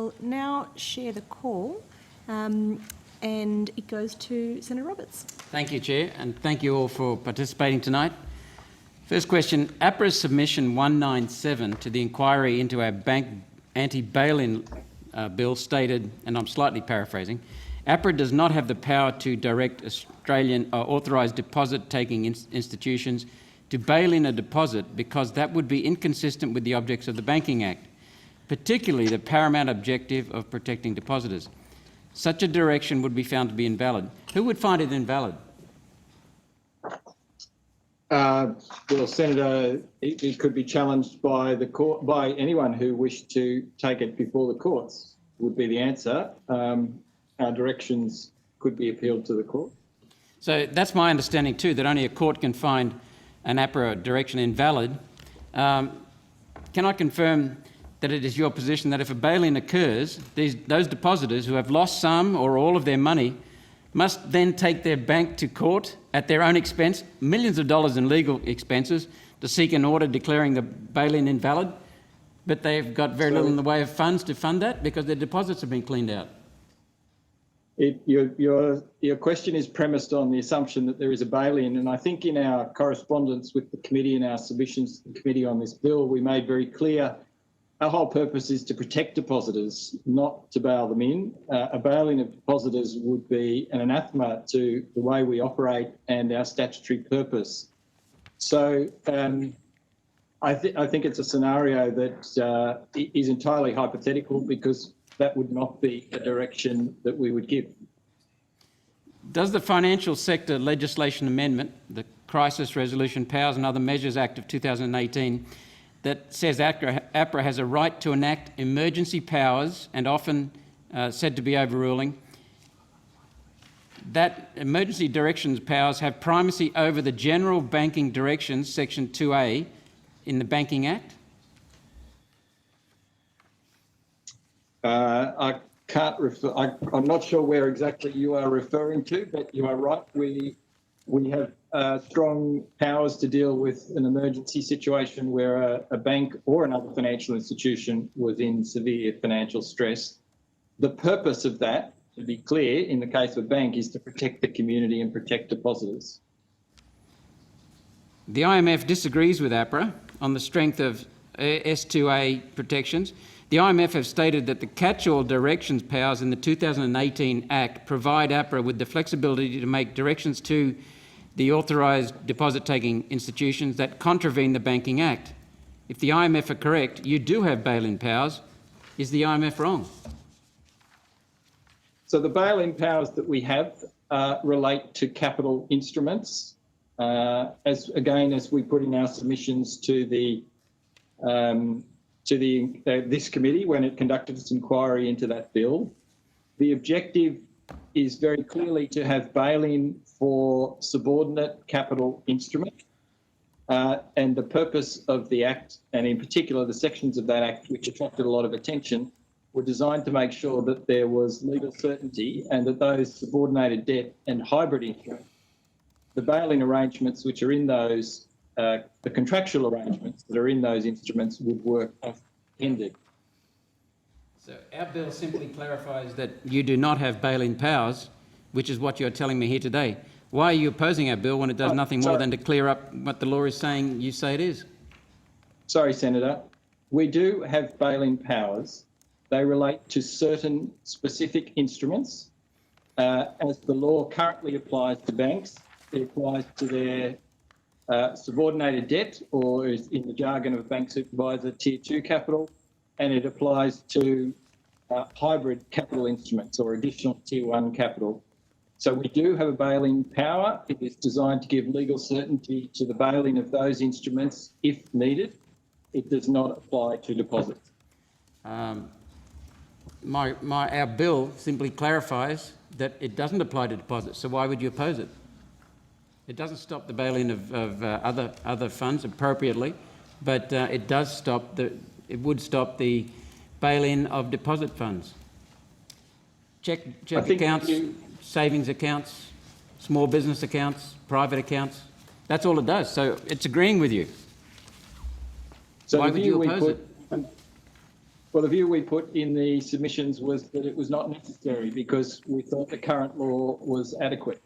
will now share the call, and it goes to Senator Roberts. Thank you, Chair, and thank you all for participating tonight. First question, APRA's submission 197 to the inquiry into our bank anti-bail-in bill stated, and I'm slightly paraphrasing, APRA does not have the power to direct Australian authorised deposit-taking institutions to bail in a deposit because that would be inconsistent with the objects of the Banking Act, particularly the paramount objective of protecting depositors. Such a direction would be found to be invalid. Who would find it invalid? Well, Senator, it could be challenged by the court, by anyone who wished to take it before the courts, would be the answer. Our directions could be appealed to the court. So that's my understanding too, that only a court can find an APRA direction invalid. Can I confirm that it is your position that if a bail-in occurs, those depositors who have lost some or all of their money must then take their bank to court at their own expense, millions of dollars in legal expenses, to seek an order declaring the bail-in invalid, but they've got very little in the way of funds to fund that because their deposits have been cleaned out? Your question is premised on the assumption that there is a bail-in, and I think in our correspondence with the committee and our submissions to the committee on this bill, we made very clear our whole purpose is to protect depositors, not to bail them in. A bail-in of depositors would be an anathema to the way we operate and our statutory purpose. So I think it's a scenario that is entirely hypothetical because that would not be a direction that we would give. Does the Financial Sector Legislation Amendment, the Crisis Resolution Powers and Other Measures Act of 2018, that says APRA has a right to enact emergency powers and often said to be overruling, that emergency directions powers have primacy over the general banking directions, Section 2A, in the Banking Act? I can't refer. I'm not sure where exactly you are referring to, but you are right. We have strong powers to deal with an emergency situation where a bank or another financial institution was in severe financial stress. The purpose of that, to be clear, in the case of a bank, is to protect the community and protect depositors. The IMF disagrees with APRA on the strength of S2A protections. The IMF have stated that the catch-all directions powers in the 2018 Act provide APRA with the flexibility to make directions to the authorised deposit-taking institutions that contravene the Banking Act. If the IMF are correct, you do have bail-in powers. Is the IMF wrong? So the bail-in powers that we have relate to capital instruments. As we put in our submissions to this committee when it conducted its inquiry into that bill, the objective is very clearly to have bail-in for subordinate capital instrument, and the purpose of the Act, and in particular the sections of that Act which attracted a lot of attention, were designed to make sure that there was legal certainty and that those subordinated debt and hybrid instruments, the bail-in arrangements which are in those, the contractual arrangements that are in those instruments would work as intended. So our bill simply clarifies that you do not have bail-in powers, which is what you're telling me here today. Why are you opposing our bill when it does nothing more than to clear up what the law is saying you say it is? Sorry, Senator. We do have bail-in powers. They relate to certain specific instruments. As the law currently applies to banks, it applies to their subordinated debt, or in the jargon of a bank supervisor, Tier 2 capital, and it applies to hybrid capital instruments or additional Tier 1 capital. So we do have a bail-in power. It is designed to give legal certainty to the bail-in of those instruments if needed. It does not apply to deposits. Our bill simply clarifies that it doesn't apply to deposits, so why would you oppose it? It doesn't stop the bail-in of other funds appropriately, but it does stop it would stop the bail-in of deposit funds. Check accounts, savings accounts, small business accounts, private accounts. That's all it does. So it's agreeing with you. So why would you oppose it? Well, the view we put in the submissions was that it was not necessary because we thought the current law was adequate.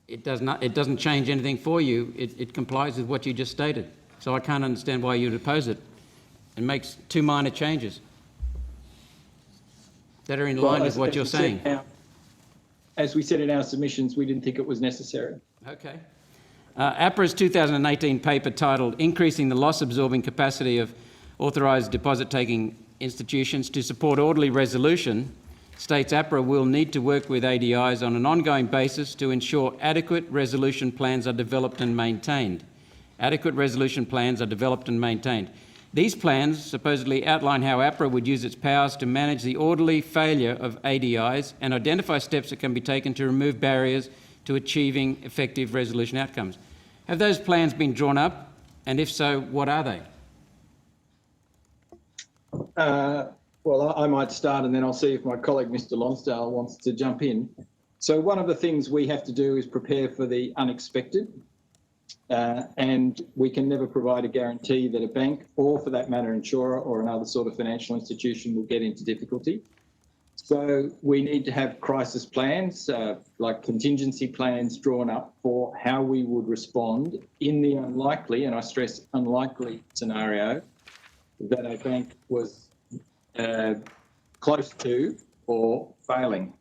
It doesn't change anything for you. It complies with what you just stated. So I can't understand why you'd oppose it. It makes two minor changes that are in line with what you're saying. As we said in our submissions, we didn't think it was necessary. Okay. APRA's 2018 paper titled Increasing the Loss-Absorbing Capacity of Authorised Deposit-Taking Institutions to Support Orderly Resolution states APRA will need to work with ADIs on an ongoing basis to ensure adequate resolution plans are developed and maintained. Adequate resolution plans are developed and maintained. These plans supposedly outline how APRA would use its powers to manage the orderly failure of ADIs and identify steps that can be taken to remove barriers to achieving effective resolution outcomes. Have those plans been drawn up? And if so, what are they? Well, I might start and then I'll see if my colleague, Mr. Lonsdale, wants to jump in. So one of the things we have to do is prepare for the unexpected. And we can never provide a guarantee that a bank or, for that matter, insurer or another sort of financial institution will get into difficulty. So we need to have crisis plans, like contingency plans drawn up for how we would respond in the unlikely, and I stress unlikely, scenario that a bank was close to or failing.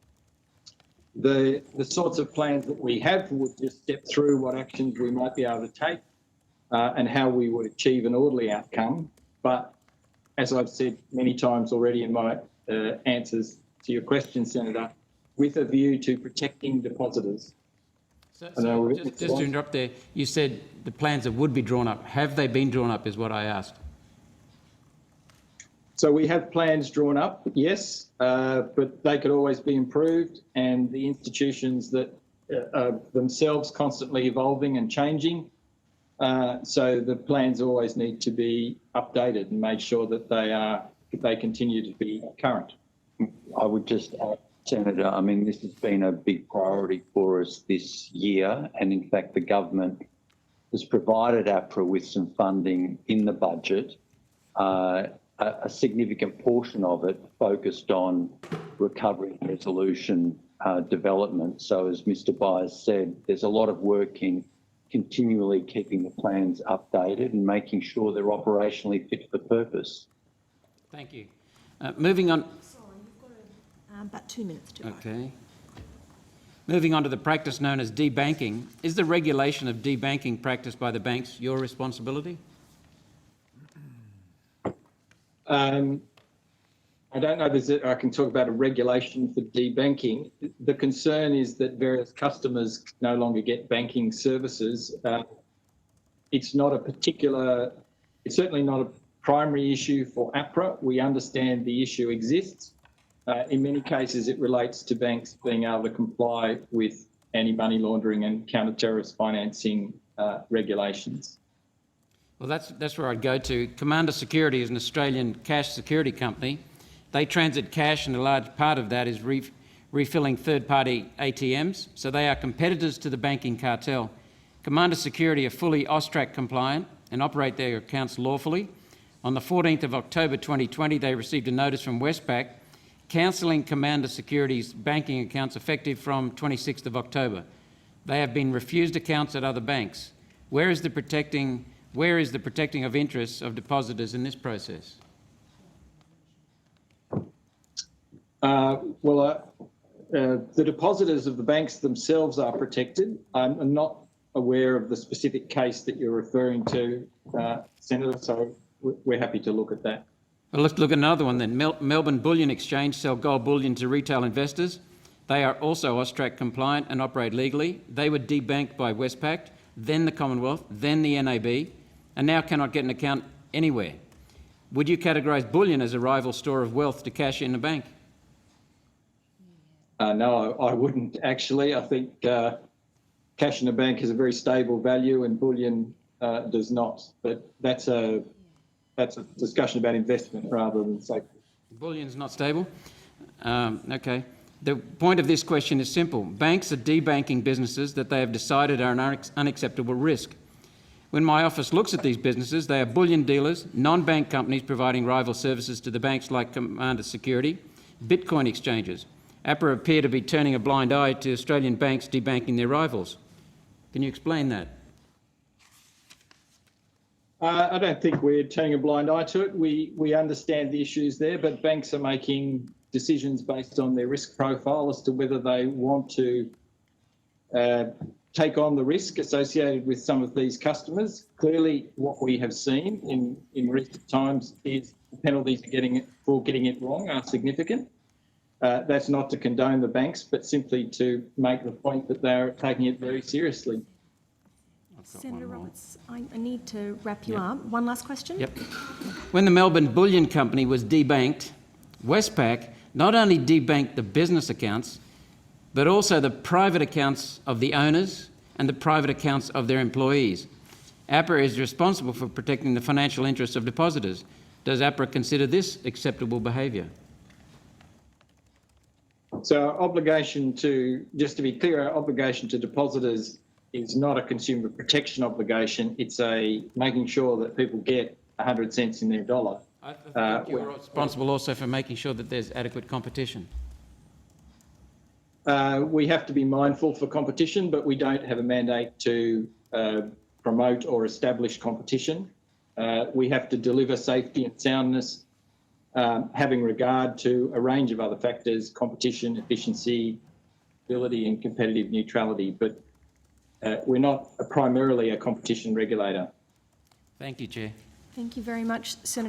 The sorts of plans that we have would just step through what actions we might be able to take and how we would achieve an orderly outcome. But as I've said many times already in my answers to your question, Senator, with a view to protecting depositors. So just to interrupt there, you said the plans that would be drawn up. Have they been drawn up is what I asked. So we have plans drawn up, yes, but they could always be improved, and the institutions that are themselves constantly evolving and changing. So the plans always need to be updated and made sure that they continue to be current. I would just add, Senator, I mean, this has been a big priority for us this year, and in fact the government has provided APRA with some funding in the budget, a significant portion of it focused on recovery and resolution development. So as Mr. Byers said, there's a lot of work in continually keeping the plans updated and making sure they're operationally fit for purpose. Thank you. Moving on. Sorry, you've got about 2 minutes to go. Okay. Moving on to the practice known as debanking. Is the regulation of debanking practiced by the banks your responsibility? I don't know if I can talk about a regulation for debanking. The concern is that various customers no longer get banking services. It's certainly not a primary issue for APRA. We understand the issue exists. In many cases, it relates to banks being able to comply with anti-money laundering and counter-terrorist financing regulations. Well, that's where I'd go to. Commander Security is an Australian cash security company. They transit cash, and a large part of that is refilling third-party ATMs, so they are competitors to the banking cartel. Commander Security are fully AUSTRAC compliant and operate their accounts lawfully. On the 14th of October 2020, they received a notice from Westpac cancelling Commander Security's banking accounts effective from 26th of October. They have been refused accounts at other banks. Where is the protecting of interests of depositors in this process? The depositors of the banks themselves are protected. I'm not aware of the specific case that you're referring to, Senator, so we're happy to look at that. Well, let's look at another one then. Melbourne Bullion Exchange sell gold bullion to retail investors. They are also AUSTRAC compliant and operate legally. They were debanked by Westpac, then the Commonwealth, then the NAB, and now cannot get an account anywhere. Would you categorise bullion as a rival store of wealth to cash in a bank? No, I wouldn't actually. I think cash in a bank has a very stable value and bullion does not. But that's a discussion about investment rather than safety. Bullion's not stable? Okay. The point of this question is simple. Banks are debanking businesses that they have decided are an unacceptable risk. When my office looks at these businesses, they are bullion dealers, non-bank companies providing rival services to the banks like Commander Security, Bitcoin exchanges. APRA appear to be turning a blind eye to Australian banks debanking their rivals. Can you explain that? I don't think we're turning a blind eye to it. We understand the issues there, but banks are making decisions based on their risk profile as to whether they want to take on the risk associated with some of these customers. Clearly, what we have seen in recent times is the penalties for getting it wrong are significant. That's not to condone the banks, but simply to make the point that they're taking it very seriously. Senator Roberts, I need to wrap you up. One last question. Yep. When the Melbourne Bullion Company was debanked, Westpac not only debanked the business accounts, but also the private accounts of the owners and the private accounts of their employees. APRA is responsible for protecting the financial interests of depositors. Does APRA consider this acceptable behaviour? So our obligation to, just to be clear, our obligation to depositors is not a consumer protection obligation. It's a making sure that people get 100 cents in their dollar. I think you're responsible also for making sure that there's adequate competition. We have to be mindful for competition, but we don't have a mandate to promote or establish competition. We have to deliver safety and soundness, having regard to a range of other factors: competition, efficiency, ability and competitive neutrality. But we're not primarily a competition regulator. Thank you, Chair. Thank you very much, Senator.